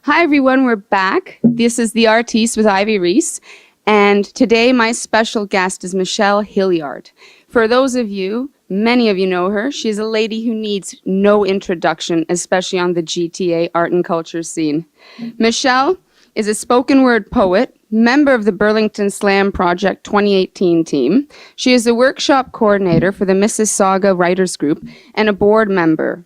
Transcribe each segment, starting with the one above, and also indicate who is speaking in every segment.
Speaker 1: Hi everyone, we're back. This is the Artis with Ivy Reiss, and today my special guest is Michelle Hillyard. For those of you, many of you know her, she's a lady who needs no introduction, especially on the GTA art and culture scene. Michelle is a spoken word poet, member of the Burlington Slam Project 2018 team. She is a workshop coordinator for the Mississauga Writers Group and a board member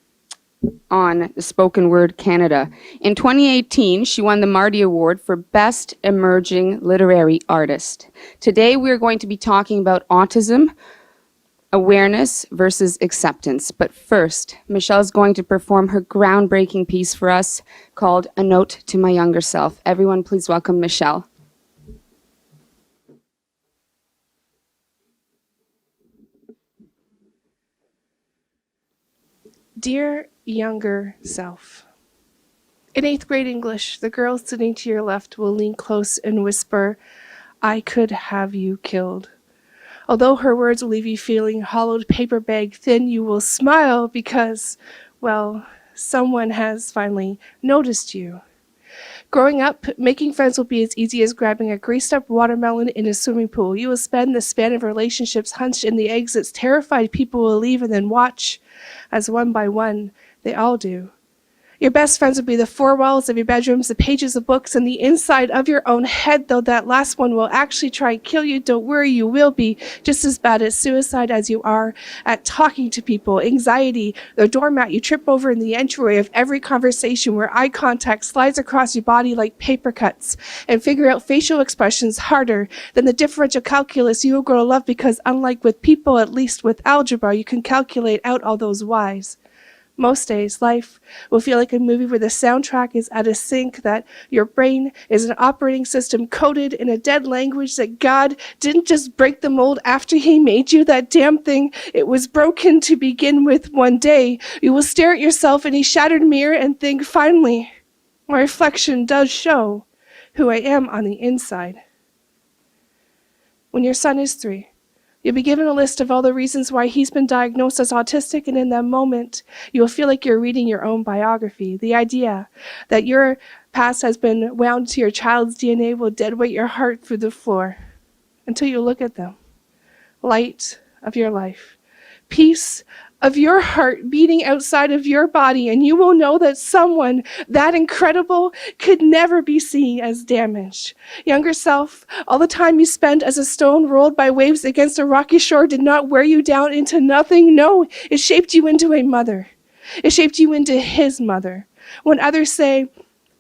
Speaker 1: on Spoken Word Canada. In 2018, she won the Marty Award for Best Emerging Literary Artist. Today, we're going to be talking about autism, awareness versus acceptance. But first, Michelle's going to perform her groundbreaking piece for us called A Note to My Younger Self. Everyone, please welcome Michelle.
Speaker 2: Dear younger self. In 8th grade English, the girl sitting to your left will lean close and whisper, "I could have you killed." Although her words will leave you feeling hollowed paper bag thin, you will smile because, well, someone has finally noticed you. Growing up, making friends will be as easy as grabbing a greased-up watermelon in a swimming pool. You will spend the span of relationships hunched in the exits, terrified people will leave, and then watch as one by one they all do. Your best friends will be the four walls of your bedrooms, the pages of books, and the inside of your own head, though that last one will actually try and kill you. Don't worry, you will be just as bad at suicide as you are at talking to people. Anxiety, the doormat you trip over in the entryway of every conversation where eye contact slides across your body like paper cuts, and figure out facial expressions harder than the differential calculus you will grow to love because unlike with people, at least with algebra, you can calculate out all those y's. Most days, life will feel like a movie where the soundtrack is out of sync, that your brain is an operating system coded in a dead language, that God didn't just break the mold after he made you, that damn thing, it was broken to begin with. One day, you will stare at yourself in a shattered mirror and think, finally, my reflection does show who I am on the inside. When your son is 3, you'll be given a list of all the reasons why he's been diagnosed as autistic, and in that moment, you will feel like you're reading your own biography. The idea that your past has been wound to your child's DNA will deadweight your heart through the floor until you look at them. Light of your life. Peace of your heart beating outside of your body, and you will know that someone that incredible could never be seen as damaged. Younger self, all the time you spent as a stone rolled by waves against a rocky shore did not wear you down into nothing. No, it shaped you into a mother. It shaped you into his mother. When others say,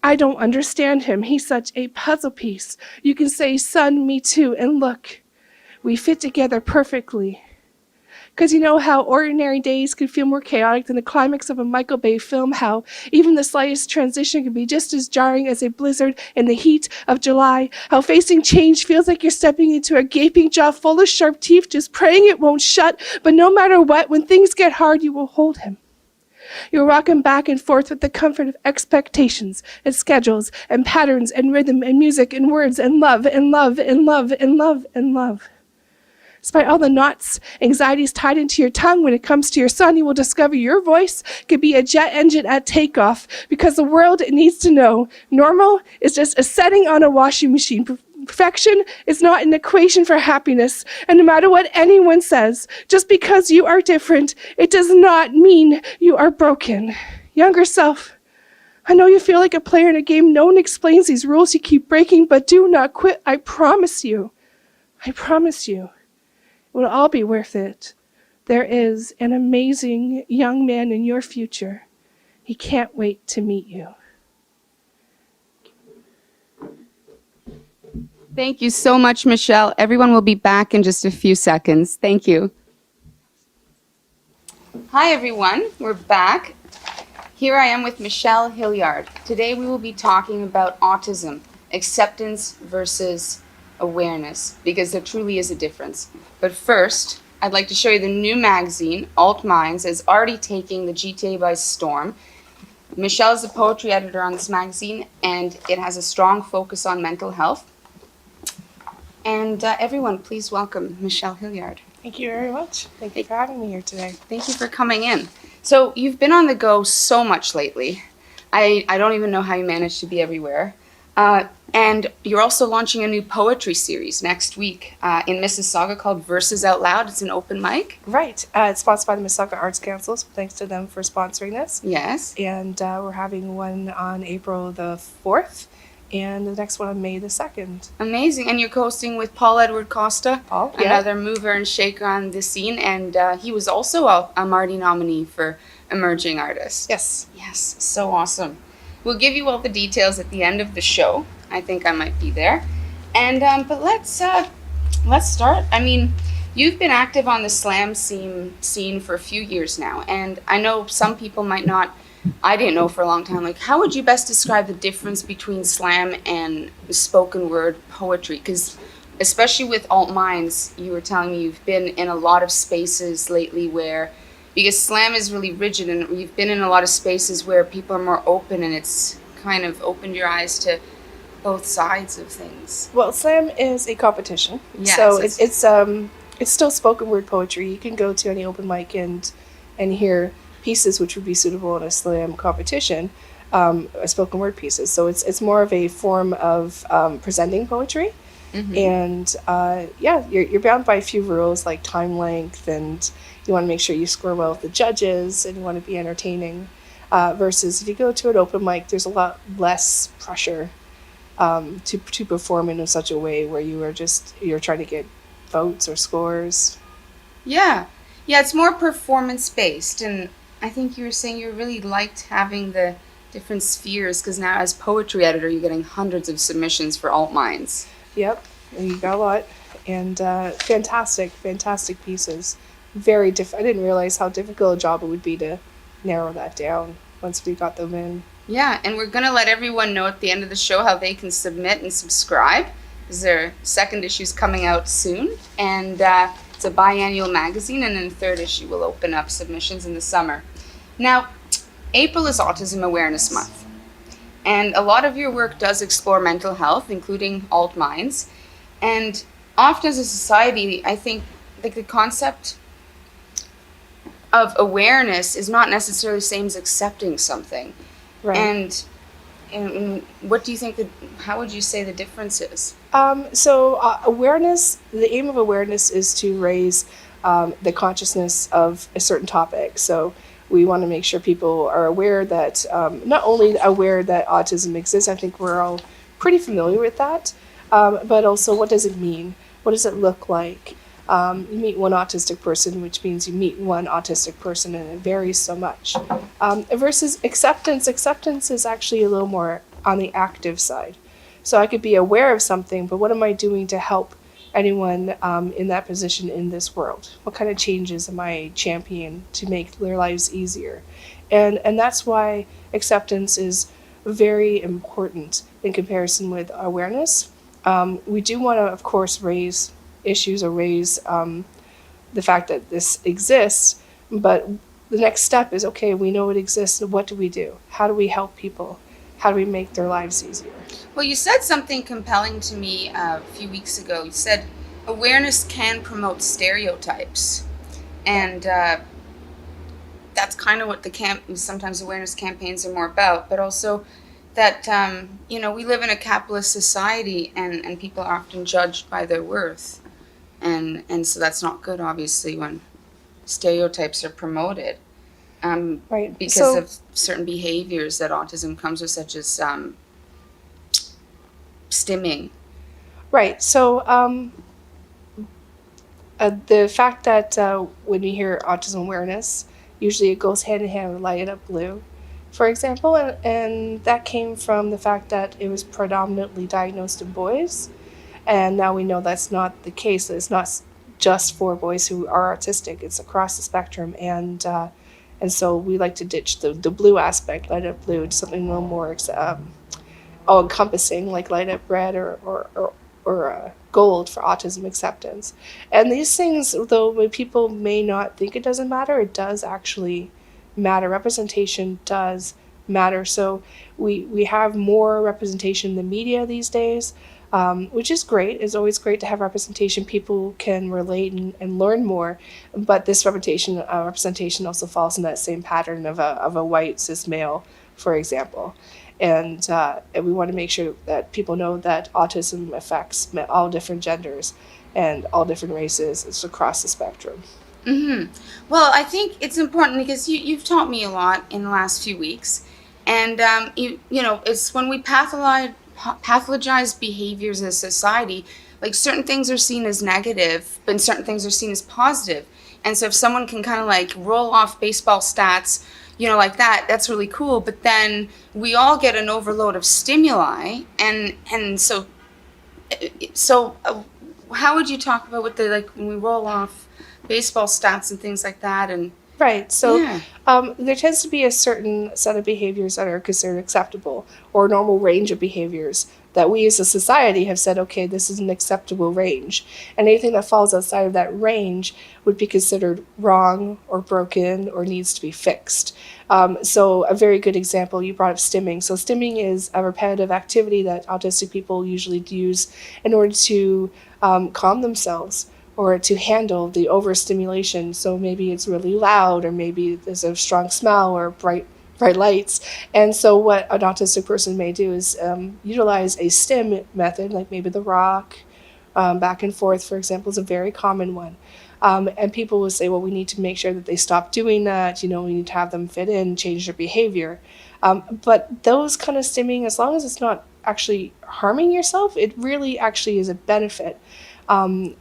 Speaker 2: "I don't understand him, he's such a puzzle piece," you can say, "Son, me too, and look, we fit together perfectly." Because you know how ordinary days can feel more chaotic than the climax of a Michael Bay film, how even the slightest transition can be just as jarring as a blizzard in the heat of July, how facing change feels like you're stepping into a gaping jaw full of sharp teeth, just praying it won't shut, but no matter what, when things get hard, you will hold him. You'll rock him back and forth with the comfort of expectations and schedules and patterns and rhythm and music and words and love and love and love and love and love. Despite all the knots, anxieties tied into your tongue, when it comes to your son, you will discover your voice could be a jet engine at takeoff, because the world needs to know normal is just a setting on a washing machine. Perfection is not an equation for happiness, and no matter what anyone says, just because you are different, it does not mean you are broken. Younger self, I know you feel like a player in a game. No one explains these rules you keep breaking, but do not quit. I promise you. I promise you. It will all be worth it. There is an amazing young man in your future. He can't wait to meet you.
Speaker 1: Thank you so much, Michelle. Everyone will be back in just a few seconds. Thank you. Hi, everyone. We're back. Here I am with Michelle Hillyard. Today we will be talking about autism, acceptance versus awareness, because there truly is a difference. But first, I'd like to show you the new magazine, Alt Minds, is already taking the GTA by storm. Michelle is the poetry editor on this magazine, and it has a strong focus on mental health. And everyone, please welcome Michelle Hillyard.
Speaker 2: Thank you very much. Thank you for having me here today.
Speaker 1: Thank you for coming in. So you've been on the go so much lately. I don't even know how you manage to be everywhere. And you're also launching a new poetry series next week in Mississauga called Verses Out Loud. It's an open mic.
Speaker 2: Right. It's sponsored by the Mississauga Arts Council, so thanks to them for sponsoring this.
Speaker 1: Yes.
Speaker 2: And we're having one on April the 4th, and the next one on May the 2nd.
Speaker 1: Amazing. And you're co-hosting with Paul Edward Costa,
Speaker 2: Paul, yeah.
Speaker 1: another mover and shaker on the scene. And he was also a Marty nominee for Emerging Artist.
Speaker 2: Yes.
Speaker 1: Yes, so awesome. We'll give you all the details at the end of the show. I think I might be there. And but let's start. I mean, you've been active on the slam scene for a few years now, and I know some people might not. I didn't know for a long time. Like, how would you best describe the difference between slam and spoken word poetry? Because especially with alt minds, you were telling me you've been in a lot of spaces lately where, because slam is really rigid, and you've been in a lot of spaces where people are more open, and it's kind of opened your eyes to both sides of things.
Speaker 2: Well, slam is a competition,
Speaker 1: Yes,
Speaker 2: so it's still spoken word poetry. You can go to any open mic and hear pieces which would be suitable in a slam competition, spoken word pieces. So it's more of a form of presenting poetry. Mm-hmm. And you're bound by a few rules like time length, and you want to make sure you score well with the judges, and you want to be entertaining. Versus if you go to an open mic, there's a lot less pressure to perform in such a way where you're trying to get votes or scores.
Speaker 1: Yeah, it's more performance based, and I think you were saying you really liked having the different spheres because now as poetry editor, you're getting hundreds of submissions for alt minds.
Speaker 2: Yep, you got a lot, and fantastic pieces. Very I didn't realize how difficult a job it would be to narrow that down once we got them in.
Speaker 1: Yeah, and we're going to let everyone know at the end of the show how they can submit and subscribe, because their second issue is coming out soon, and it's a biannual magazine, and then the third issue will open up submissions in the summer. Now, April is Autism Awareness Month, and a lot of your work does explore mental health, including alt minds, and often as a society, I think like the concept of awareness is not necessarily the same as accepting something.
Speaker 2: Right.
Speaker 1: And what do you think how would you say the difference is?
Speaker 2: Awareness, the aim of awareness is to raise the consciousness of a certain topic. So we want to make sure people are aware that, not only aware that autism exists, I think we're all pretty familiar with that, but also what does it mean? What does it look like? You meet one autistic person, which means you meet one autistic person, and it varies so much. Versus acceptance. Acceptance is actually a little more on the active side. So I could be aware of something, but what am I doing to help anyone in that position in this world? What kind of changes am I championing to make their lives easier? And that's why acceptance is very important in comparison with awareness. We do want to, of course, raise issues or raise the fact that this exists, but the next step is, okay, we know it exists, what do we do? How do we help people? How do we make their lives easier?
Speaker 1: Well, you said something compelling to me a few weeks ago. You said awareness can promote stereotypes, and that's kind of what sometimes awareness campaigns are more about, but also that we live in a capitalist society, and people are often judged by their worth. And so that's not good, obviously, when stereotypes are promoted,
Speaker 2: right?
Speaker 1: Because of certain behaviors that autism comes with, such as stimming.
Speaker 2: Right. So the fact that when you hear autism awareness, usually it goes hand in hand with Light It Up Blue, for example, and that came from the fact that it was predominantly diagnosed in boys. And now we know that's not the case. It's not just for boys who are autistic. It's across the spectrum. And so we like to ditch the blue aspect, Light Up Blue, to something a little more all-encompassing, like Light Up Red or gold for autism acceptance. And these things, though when people may not think it doesn't matter, it does actually matter. Representation does matter. So we have more representation in the media these days, which is great. It's always great to have representation. People can relate and learn more, but this representation also falls in that same pattern of a white cis male for example. And we want to make sure that people know that autism affects all different genders and all different races. It's across the spectrum.
Speaker 1: Well, I think it's important because you've taught me a lot in the last few weeks. And, it's when we pathologize behaviors as a society, like certain things are seen as negative, but certain things are seen as positive. And so if someone can kind of like roll off baseball stats, like that, that's really cool. But then we all get an overload of stimuli. And so how would you talk about what when we roll off baseball stats and things like that? And
Speaker 2: Right. So
Speaker 1: yeah.
Speaker 2: there tends to be a certain set of behaviors that are considered acceptable, or a normal range of behaviors that we as a society have said, okay, this is an acceptable range. And anything that falls outside of that range would be considered wrong or broken or needs to be fixed. So a very good example, you brought up stimming. So stimming is a repetitive activity that autistic people usually use in order to calm themselves, or to handle the overstimulation. So maybe it's really loud, or maybe there's a strong smell or bright lights. And so what an autistic person may do is utilize a stim method, like maybe the rock, back and forth, for example, is a very common one. And people will say, well, we need to make sure that they stop doing that. We need to have them fit in, change their behavior. But those kind of stimming, as long as it's not actually harming yourself, it really actually is a benefit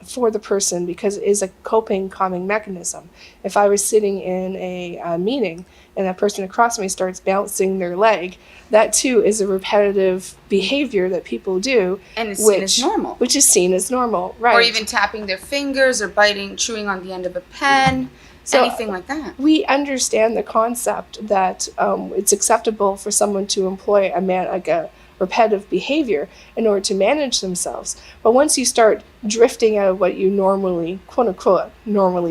Speaker 2: for the person, because it is a coping, calming mechanism. If I was sitting in a meeting and that person across me starts bouncing their leg, that too is a repetitive behavior that people do.
Speaker 1: And it's seen as normal.
Speaker 2: Which is seen as normal, right.
Speaker 1: Or even tapping their fingers or chewing on the end of a pen, anything like that.
Speaker 2: We understand the concept that it's acceptable for someone to employ a repetitive behavior in order to manage themselves. But once you start drifting out of what you normally, quote unquote,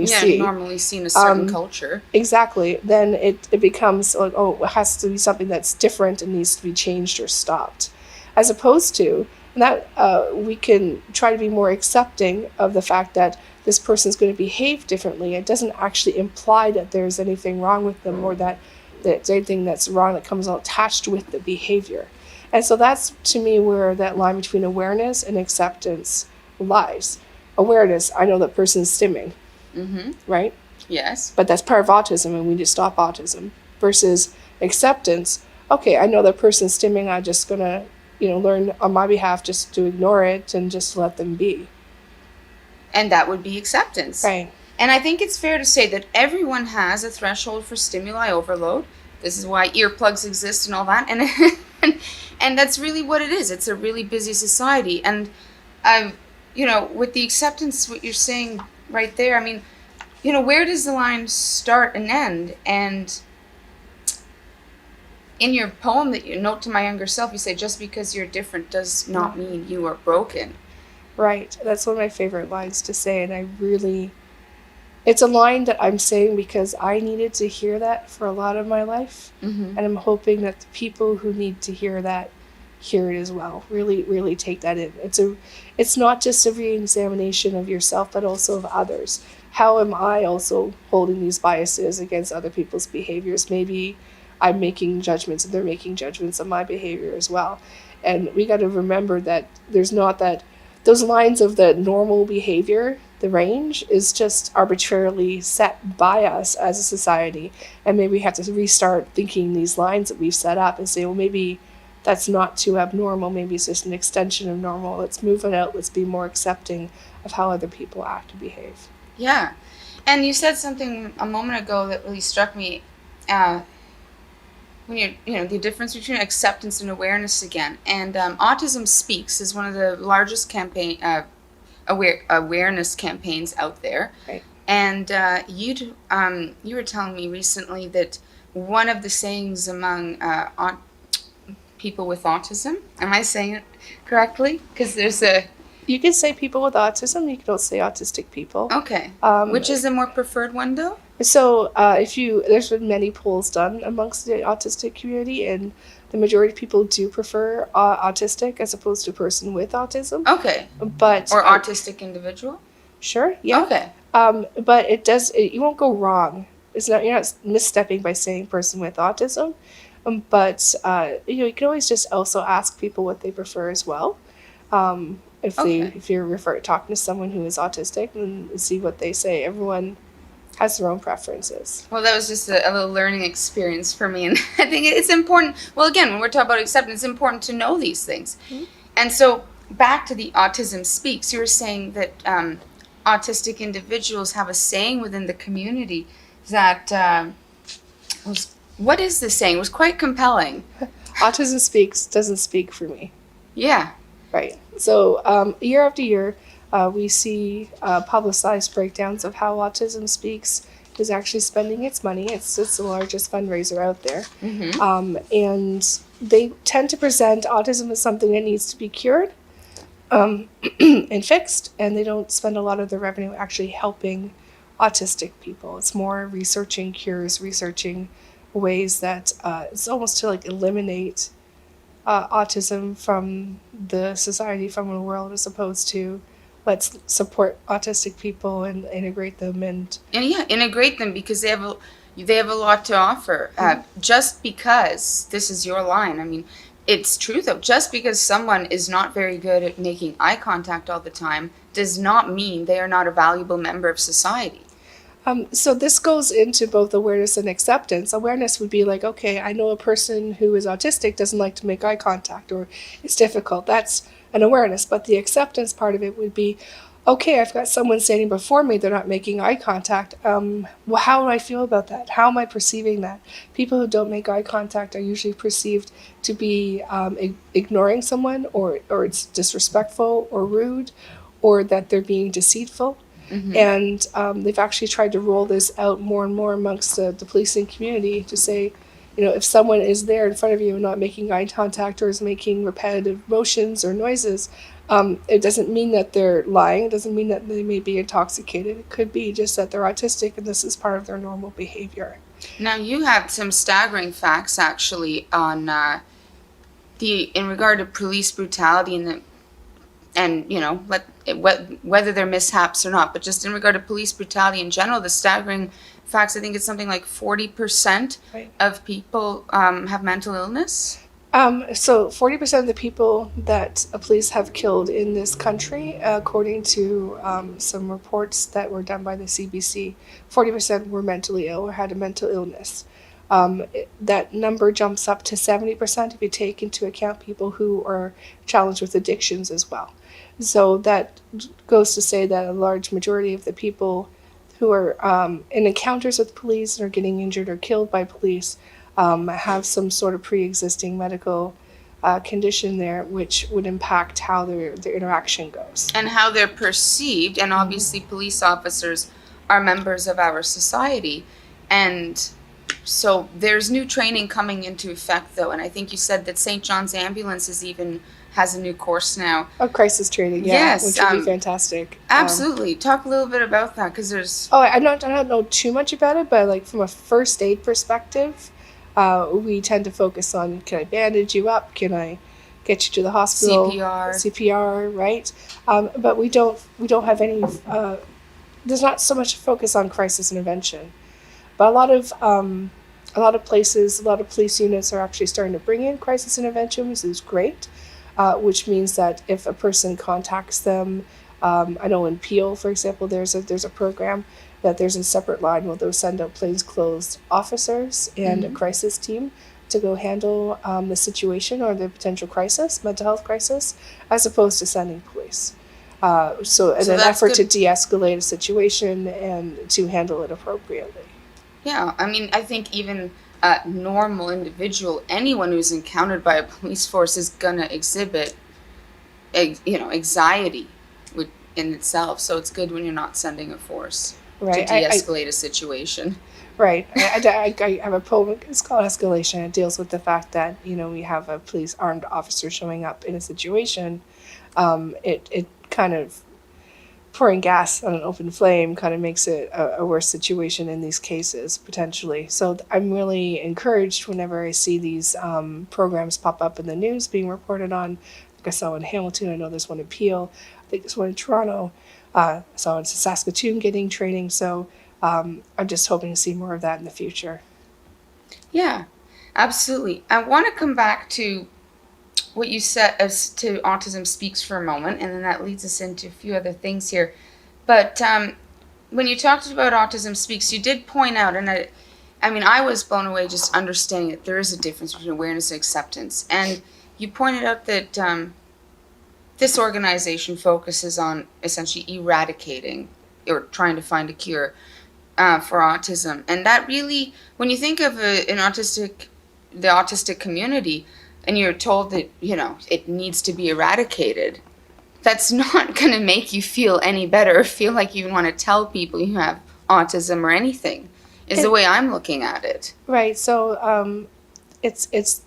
Speaker 2: see.
Speaker 1: Normally seen a certain culture.
Speaker 2: Exactly. Then it becomes, it has to be something that's different and needs to be changed or stopped. As opposed to that, we can try to be more accepting of the fact that this person's going to behave differently. It doesn't actually imply that there's anything wrong with them, or that there's anything that's wrong that comes attached with the behavior. And so that's, to me, where that line between awareness and acceptance lies. Awareness, I know that person's stimming, right?
Speaker 1: Yes.
Speaker 2: But that's part of autism, and we need to stop autism. Versus acceptance, okay, I know that person's stimming, I'm just going to, learn on my behalf just to ignore it and just let them be.
Speaker 1: And that would be acceptance.
Speaker 2: Right.
Speaker 1: And I think it's fair to say that everyone has a threshold for stimuli overload. This is why earplugs exist and all that. And that's really what it is. It's a really busy society. And, with the acceptance, what you're saying right there, where does the line start and end? And in your poem that you note to my younger self, you say, just because you're different does not mean you are broken. Right. That's one of my favorite lines to say. And it's a line that I'm saying because I needed to hear that for a lot of my life. And I'm hoping that the people who need to hear that hear it as well. Really, really take that in. It's not just a re-examination of yourself, but also of others. How am I also holding these biases against other people's behaviors? Maybe I'm making judgments and they're making judgments on my behavior as well. And we got to remember that there's not that those lines of the normal behavior, the range is just arbitrarily set by us as a society. And maybe we have to restart thinking these lines that we've set up and say, well, maybe that's not too abnormal. Maybe it's just an extension of normal. Let's move it out. Let's be more accepting of how other people act and behave. Yeah. And you said something a moment ago that really struck me. When the difference between acceptance and awareness again. And AutismSpeaks is one of the largest awareness campaigns out there. Right. And you were telling me recently that one of the sayings among people with autism, am I saying it correctly? Because there's you can say people with autism, you can also say autistic people. Okay. Which is a more preferred one, though? So there's been many polls done amongst the autistic community, and the majority of people do prefer autistic as opposed to a person with autism. Okay. But or autistic individual? Sure, yeah. Okay. But you won't go wrong. You're not misstepping by saying person with autism.
Speaker 2: But you can always just also ask people what they prefer as well. If you're talking to someone who is autistic, and see what they say. Everyone has their own preferences.
Speaker 1: Well, that was just a little learning experience for me, and I think it's important. Well, again, when we're talking about acceptance, it's important to know these things. Mm-hmm. And so, back to the Autism Speaks, you were saying that autistic individuals have a saying within the community that what is the saying? It was quite compelling.
Speaker 2: Autism Speaks doesn't speak for me.
Speaker 1: Yeah.
Speaker 2: Right. So year after year, we see publicized breakdowns of how Autism Speaks is actually spending its money. It's the largest fundraiser out there. Mm-hmm. And they tend to present autism as something that needs to be cured and fixed, and they don't spend a lot of their revenue actually helping autistic people. It's more researching cures, researching ways that it's almost to eliminate autism from the society, from the world, as opposed to let's support autistic people and integrate them and
Speaker 1: integrate them, because they have a lot to offer. Just because this is your line, I mean, it's true though. Just because someone is not very good at making eye contact all the time does not mean they are not a valuable member of society.
Speaker 2: So this goes into both awareness and acceptance. Awareness would be like, okay, I know a person who is autistic doesn't like to make eye contact, or it's difficult. That's an awareness. But the acceptance part of it would be, okay, I've got someone standing before me, they're not making eye contact. Well, how do I feel about that? How am I perceiving that? People who don't make eye contact are usually perceived to be ignoring someone, or it's disrespectful or rude, or that they're being deceitful. Mm-hmm. And they've actually tried to roll this out more and more amongst the policing community to say, if someone is there in front of you and not making eye contact or is making repetitive motions or noises, it doesn't mean that they're lying. It doesn't mean that they may be intoxicated. It could be just that they're autistic and this is part of their normal behavior.
Speaker 1: Now, you have some staggering facts actually on in regard to police brutality whether they're mishaps or not, but just in regard to police brutality in general, the staggering facts, I think it's something like 40% of people have mental illness.
Speaker 2: So 40% of the people that police have killed in this country, according to some reports that were done by the CBC, 40% were mentally ill or had a mental illness. That number jumps up to 70% if you take into account people who are challenged with addictions as well. So that goes to say that a large majority of the people who are in encounters with police and are getting injured or killed by police have some sort of pre-existing medical condition there, which would impact how their interaction goes.
Speaker 1: And how they're perceived, and obviously police officers are members of our society. And so there's new training coming into effect, though, and I think you said that St. John's Ambulance has a new course now.
Speaker 2: Oh, crisis training, yeah, yes, which would be fantastic.
Speaker 1: Absolutely. Talk a little bit about that, because there's...
Speaker 2: I don't know too much about it, but from a first aid perspective, we tend to focus on, can I bandage you up? Can I get you to the hospital? CPR, right? But we don't have any... there's not so much focus on crisis intervention. But a lot of places, a lot of police units are actually starting to bring in crisis intervention, which is great, which means that if a person contacts them, I know in Peel, for example, there's a program that there's a separate line where they'll send out plainclothes officers and a crisis team to go handle the situation or the potential crisis, mental health crisis, as opposed to sending police. So in an effort to de-escalate a situation and to handle it appropriately.
Speaker 1: Yeah, I mean, I think even a normal individual, anyone who's encountered by a police force is going to exhibit, anxiety in itself. So it's good when you're not sending a force to de-escalate a situation.
Speaker 2: Right. I have a poem, it's called Escalation. It deals with the fact that, we have a police armed officer showing up in a situation. It kind of... pouring gas on an open flame kind of makes it a worse situation in these cases, potentially. So I'm really encouraged whenever I see these programs pop up in the news being reported on. Like I saw in Hamilton, I know there's one in Peel, I think there's one in Toronto, I saw in Saskatoon getting training. So I'm just hoping to see more of that in the future.
Speaker 1: Yeah. Absolutely. I want to come back to what you said as to Autism Speaks for a moment, and then that leads us into a few other things here. But when you talked about Autism Speaks, you did point out, and I mean, I was blown away just understanding that there is a difference between awareness and acceptance. And you pointed out that this organization focuses on essentially eradicating or trying to find a cure for autism. And that really, when you think of the autistic community, and you're told that, it needs to be eradicated, that's not going to make you feel any better or feel like you even want to tell people you have autism or anything, is the way I'm looking at it.
Speaker 2: Right. So it's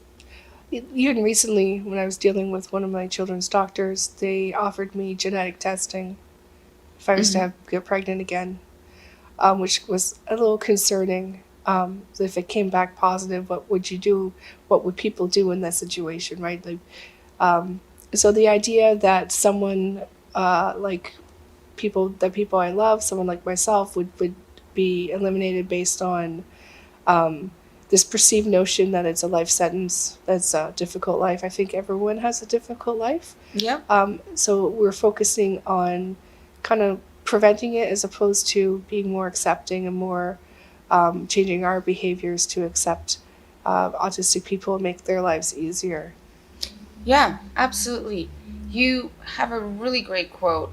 Speaker 2: even recently when I was dealing with one of my children's doctors, they offered me genetic testing if I was to get pregnant again, which was a little concerning. If it came back positive, what would you do? What would people do in that situation, right? So the idea that someone like people I love, someone like myself, would be eliminated based on this perceived notion that it's a life sentence, that's a difficult life. I think everyone has a difficult life.
Speaker 1: Yep.
Speaker 2: So we're focusing on kind of preventing it as opposed to being more accepting and more changing our behaviors to accept autistic people and make their lives easier.
Speaker 1: Yeah, absolutely. You have a really great quote.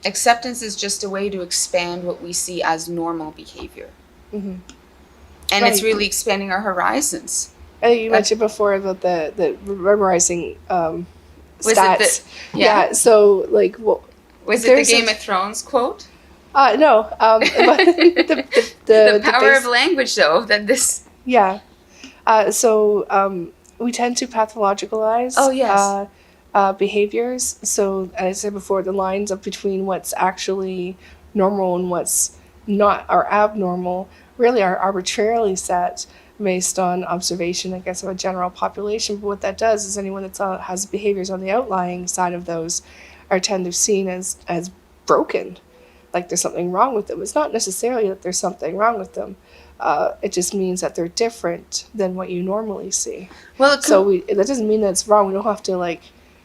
Speaker 1: Acceptance is just a way to expand what we see as normal behavior. Mm-hmm. And it's really expanding our horizons.
Speaker 2: You mentioned before about the memorizing stats. Yeah. So
Speaker 1: was it the Game of Thrones quote?
Speaker 2: No. But
Speaker 1: the power of language, though. That this.
Speaker 2: Yeah. So we tend to pathologicalize.
Speaker 1: Oh yes.
Speaker 2: Behaviors. So as I said before, the lines up between what's actually normal and what's not or abnormal really are arbitrarily set based on observation, I guess, of a general population. But what that does is anyone that has behaviors on the outlying side of those are tend to be seen as broken, like there's something wrong with them. It's not necessarily that there's something wrong with them. It just means that they're different than what you normally see. Well, that doesn't mean that it's wrong. We don't have to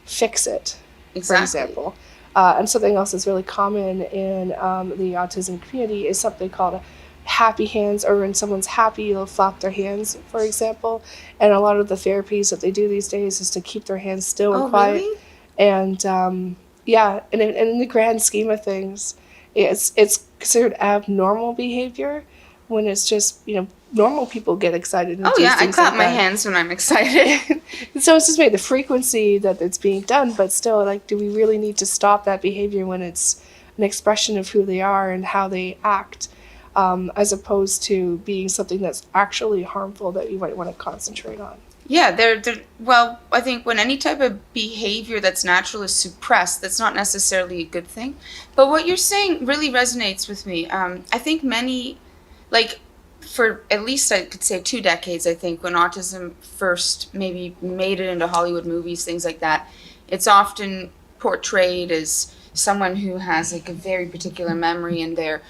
Speaker 2: fix it, exactly. For example. And something else that's really common in the autism community is something called happy hands, or when someone's happy, they'll flap their hands, for example. And a lot of the therapies that they do these days is to keep their hands still and quiet. Really? And and in the grand scheme of things, it's considered abnormal behavior when it's just, normal people get excited. And
Speaker 1: I clap my hands when I'm excited.
Speaker 2: So it's just the frequency that it's being done, but still, do we really need to stop that behavior when it's an expression of who they are and how they act, as opposed to being something that's actually harmful that you might want to concentrate on?
Speaker 1: Yeah, well, I think when any type of behavior that's natural is suppressed, that's not necessarily a good thing. But what you're saying really resonates with me. I think many, for at least I could say 2 decades, I think, when autism first maybe made it into Hollywood movies, things like that, it's often portrayed as someone who has a very particular memory and they're,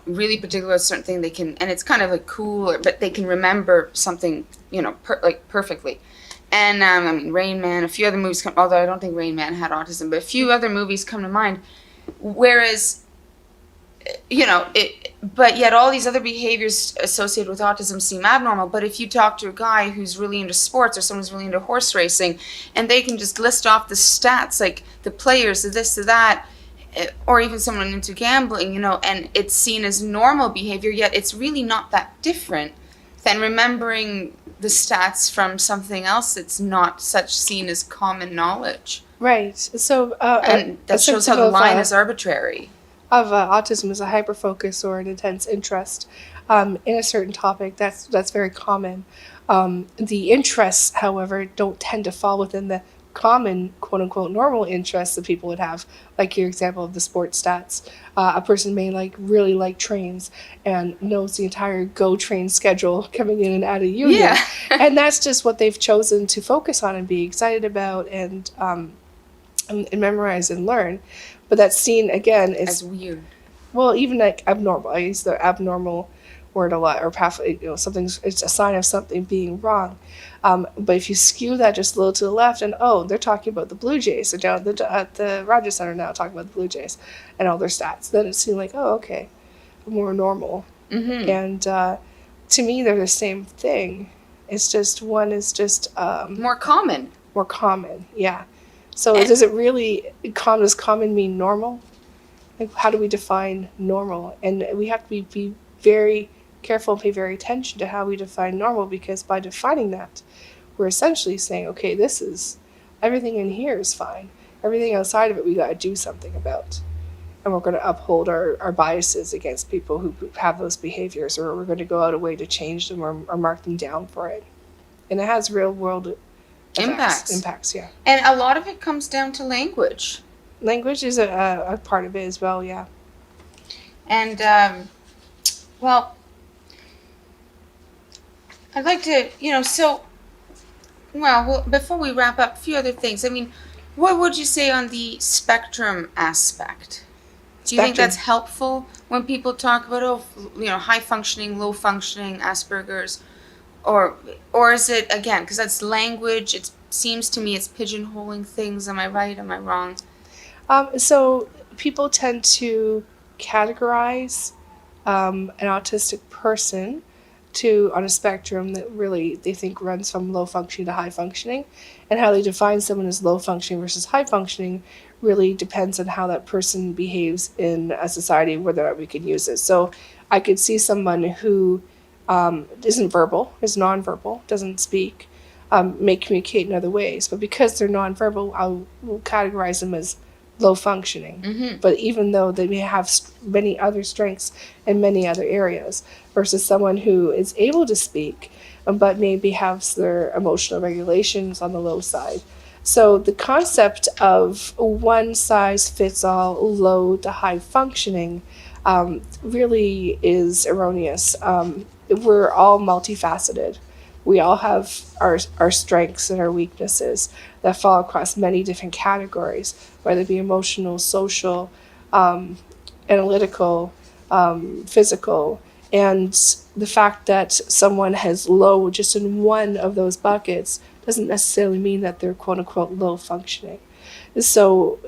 Speaker 1: really particular with a certain thing they can, and it's kind of cool, but they can remember something, perfectly. And I mean, Rain Man, a few other movies although I don't think Rain Man had autism, but a few other movies come to mind. Whereas, but yet all these other behaviors associated with autism seem abnormal. But if you talk to a guy who's really into sports or someone who's really into horse racing, and they can just list off the stats, like the players, the this, the that, or even someone into gambling, and it's seen as normal behavior, yet it's really not that different than remembering the stats from something else that's not such seen as common knowledge.
Speaker 2: Right. So
Speaker 1: and that shows how the line is arbitrary.
Speaker 2: Of autism is a hyperfocus or an intense interest in a certain topic. That's very common. The interests, however, don't tend to fall within the common, quote-unquote, normal interests that people would have, like your example of the sports stats. A person may really like trains and knows the entire Go train schedule coming in and out of Union. Yeah. And that's just what they've chosen to focus on and be excited about and memorize and learn. But that's seen, again, as
Speaker 1: weird.
Speaker 2: Well, even abnormal. I use the abnormal word a lot, or something's, it's a sign of something being wrong. But if you skew that just a little to the left, and they're talking about the Blue Jays, so down at the Rogers Center now talking about the Blue Jays and all their stats, then it seemed like, okay, more normal.
Speaker 1: Mm-hmm.
Speaker 2: And to me, they're the same thing. It's just one is just
Speaker 1: More common.
Speaker 2: More common, yeah. So does it really, does common mean normal? Like, how do we define normal? And we have to be very careful and pay very attention to how we define normal, because by defining that, we're essentially saying, okay, this is, everything in here is fine. Everything outside of it we got to do something about. And we're going to uphold our biases against people who have those behaviors, or we're going to go out a way to change them or mark them down for it. And it has real world impacts, yeah.
Speaker 1: And a lot of it comes down to language.
Speaker 2: Language is a part of it as well, yeah.
Speaker 1: And, well, I'd like to, before we wrap up, a few other things. I mean, what would you say on the spectrum aspect? Do you think that's helpful when people talk about, high functioning, low functioning, Asperger's? Or is it, again, because that's language, it seems to me it's pigeonholing things. Am I right? Am I wrong?
Speaker 2: So people tend to categorize an autistic person on a spectrum that really they think runs from low functioning to high functioning, and how they define someone as low functioning versus high functioning really depends on how that person behaves in a society, whether or not we can use it. So I could see someone who isn't verbal, is nonverbal, doesn't speak, may communicate in other ways, but because they're nonverbal, I'll categorize them as low functioning.
Speaker 1: Mm-hmm.
Speaker 2: But even though they may have many other strengths in many other areas, versus someone who is able to speak, but maybe has their emotional regulations on the low side. So the concept of one size fits all, low to high functioning, really is erroneous. We're all multifaceted. We all have our strengths and our weaknesses that fall across many different categories, whether it be emotional, social, analytical, physical. And the fact that someone has low just in one of those buckets doesn't necessarily mean that they're quote-unquote low functioning. So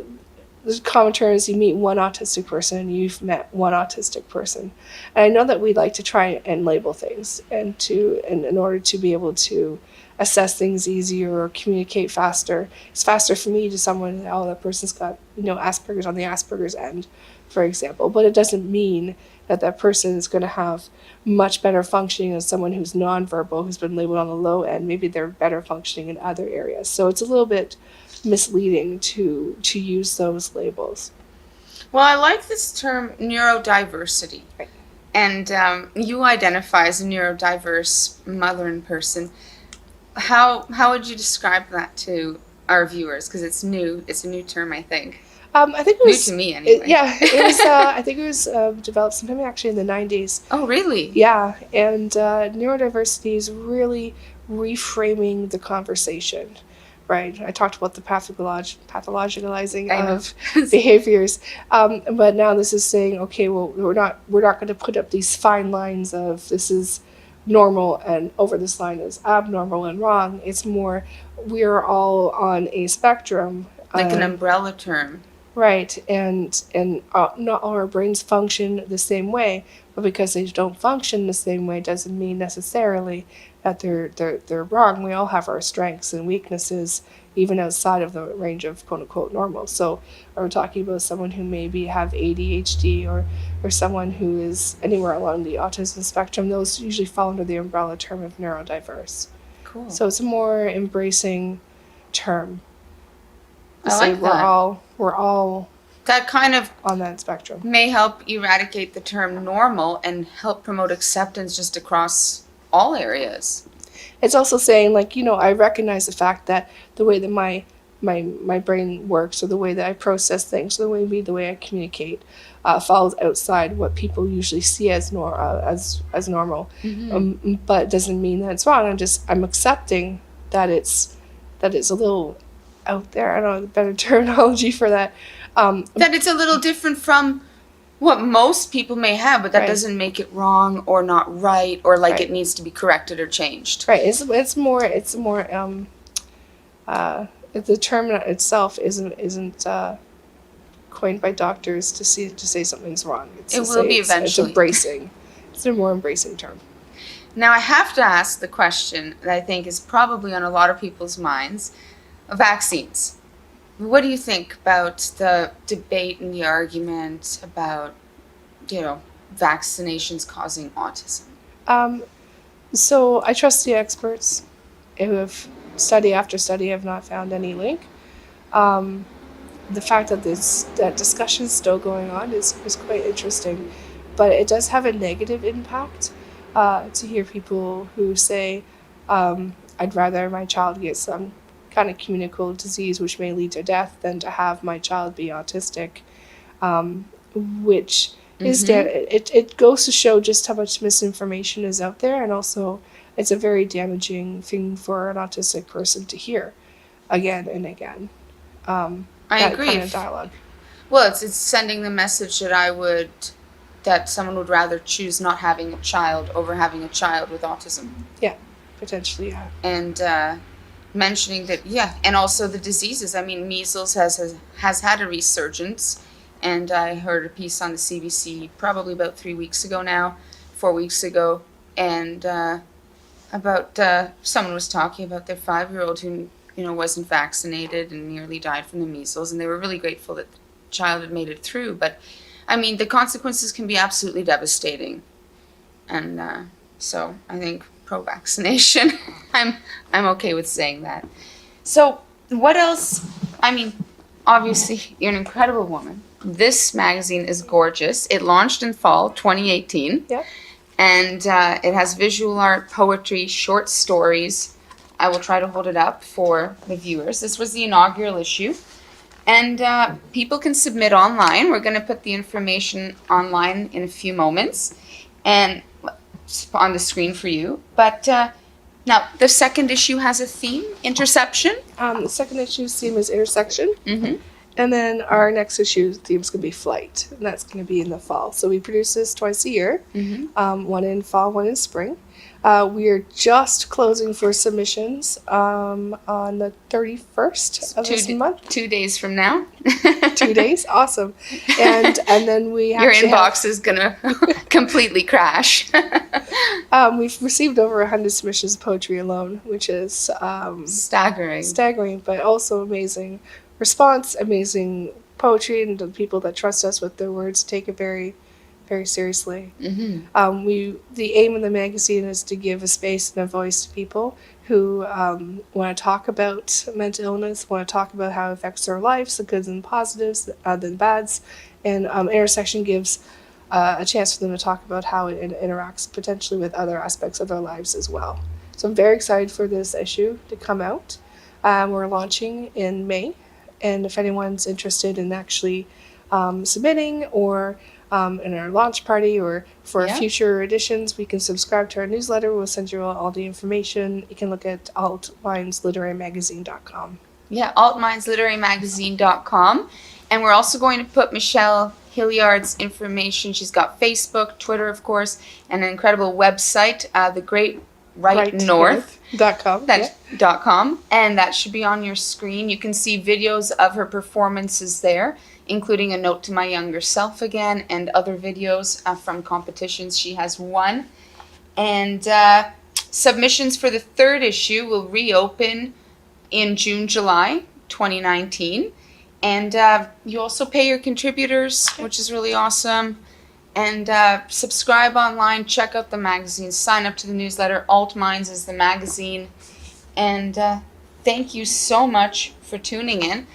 Speaker 2: the common term is you meet one autistic person and you've met one autistic person. And I know that we like to try and label things and in order to be able to assess things easier or communicate faster. It's faster for me to someone, that person's got, Asperger's on the Asperger's end, for example. But it doesn't mean that person is going to have much better functioning than someone who's nonverbal, who's been labeled on the low end. Maybe they're better functioning in other areas. So it's a little bit misleading to use those labels.
Speaker 1: Well, I like this term neurodiversity.
Speaker 2: Right.
Speaker 1: And you identify as a neurodiverse mother and person. How would you describe that to our viewers? Because it's new. It's a new term, I think.
Speaker 2: I think it was
Speaker 1: new to me anyway.
Speaker 2: It was. I think it was developed sometime actually in the 90s.
Speaker 1: Oh, really?
Speaker 2: Yeah, and neurodiversity is really reframing the conversation. Right, I talked about the pathologicalizing of behaviors, but now this is saying, okay, well, we're not going to put up these fine lines of this is normal and over this line is abnormal and wrong. It's more we're all on a spectrum,
Speaker 1: like an umbrella term.
Speaker 2: Right, and not all our brains function the same way, but because they don't function the same way doesn't mean necessarily that they're wrong. We all have our strengths and weaknesses, even outside of the range of quote unquote normal. So are we talking about someone who maybe have ADHD or someone who is anywhere along the autism spectrum? Those usually fall under the umbrella term of neurodiverse.
Speaker 1: Cool.
Speaker 2: So it's a more embracing term.
Speaker 1: I like that.
Speaker 2: We're all
Speaker 1: that kind of
Speaker 2: on that spectrum.
Speaker 1: May help eradicate the term normal and help promote acceptance just across all areas.
Speaker 2: It's also saying, I recognize the fact that the way that my brain works, or the way that I process things, or the way I communicate, falls outside what people usually see as normal.
Speaker 1: Mm-hmm.
Speaker 2: But it doesn't mean that it's wrong. I'm accepting that it's a little out there. I don't know the better terminology for that.
Speaker 1: That it's a little different from what most people may have, but that
Speaker 2: Right.
Speaker 1: doesn't make it wrong or not right or like
Speaker 2: Right.
Speaker 1: it needs to be corrected or changed.
Speaker 2: Right. It's more the term itself isn't coined by doctors to say something's wrong. It's
Speaker 1: It
Speaker 2: to
Speaker 1: will
Speaker 2: say
Speaker 1: be
Speaker 2: it's
Speaker 1: eventually.
Speaker 2: embracing. It's a more embracing term.
Speaker 1: Now I have to ask the question that I think is probably on a lot of people's minds: vaccines. What do you think about the debate and the argument about, vaccinations causing autism?
Speaker 2: So I trust the experts who have study after study have not found any link. The fact that that discussion is still going on is quite interesting, but it does have a negative impact to hear people who say, I'd rather my child get some kind of communicable disease which may lead to death than to have my child be autistic, which is it goes to show just how much misinformation is out there, and also it's a very damaging thing for an autistic person to hear again and again.
Speaker 1: I
Speaker 2: that
Speaker 1: agree.
Speaker 2: kind of dialogue.
Speaker 1: Well, it's sending the message that someone would rather choose not having a child over having a child with autism.
Speaker 2: Yeah, potentially, yeah.
Speaker 1: And mentioning that, and also the diseases. I mean, measles has had a resurgence, and I heard a piece on the CBC probably about 4 weeks ago, and about someone was talking about their 5-year-old who wasn't vaccinated and nearly died from the measles, and they were really grateful that the child had made it through. But I mean, the consequences can be absolutely devastating, and so I think pro-vaccination. I'm okay with saying that. So what else? I mean, obviously you're an incredible woman. This magazine is gorgeous. It launched in fall 2018.
Speaker 2: Yeah.
Speaker 1: And it has visual art, poetry, short stories. I will try to hold it up for the viewers. This was the inaugural issue. And people can submit online. We're going to put the information online in a few moments and on the screen for you. But now, the second issue has a theme, interception.
Speaker 2: The second issue's theme is intersection.
Speaker 1: Mm-hmm.
Speaker 2: And then our next issue's theme is going to be flight, and that's going to be in the fall. So we produce this twice a year, one in fall, one in spring. We are just closing for submissions on the 31st of this month.
Speaker 1: 2 days from now.
Speaker 2: 2 days, awesome. And then we
Speaker 1: Your inbox is going to completely crash.
Speaker 2: We've received over 100 submissions of poetry alone, which is staggering, but also amazing response, amazing poetry, and the people that trust us with their words take it very, very seriously. The aim of the magazine is to give a space and a voice to people who want to talk about mental illness, want to talk about how it affects their lives, the goods and positives, the bads, and Intersection gives a chance for them to talk about how it interacts potentially with other aspects of their lives as well. So I'm very excited for this issue to come out. We're launching in May. And if anyone's interested in actually submitting or in our launch party or for future editions, we can subscribe to our newsletter. We'll send you all the information. You can look at altmindsliterarymagazine.com.
Speaker 1: Yeah, altmindsliterarymagazine.com. And we're also going to put Michelle Hillyard's information. She's got Facebook, Twitter, of course, and an incredible website, the Great Right North.com. .com, and that should be on your screen. You can see videos of her performances there, including a note to my younger self again, and other videos from competitions she has won. And submissions for the third issue will reopen in June, July 2019. And you also pay your contributors, which is really awesome. And subscribe online, check out the magazine, sign up to the newsletter. Alt Minds is the magazine. And thank you so much for tuning in.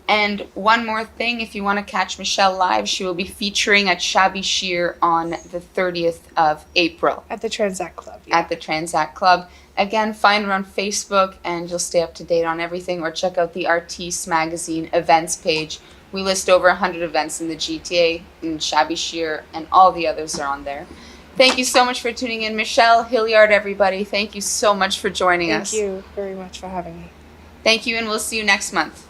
Speaker 1: And one more thing, if you want to catch Michelle live, she will be featuring at Shabby Sheer on the 30th of April.
Speaker 2: At the Transact Club.
Speaker 1: Yeah. At the Transact Club. Again, find her on Facebook and you'll stay up to date on everything, or check out the Artis magazine events page. We list over 100 events in the GTA, and Shabby Sheer, and all the others are on there. Thank you so much for tuning in. Michelle Hillyard, everybody. Thank you so much for joining us.
Speaker 2: Thank you very much for having me.
Speaker 1: Thank you, and we'll see you next month.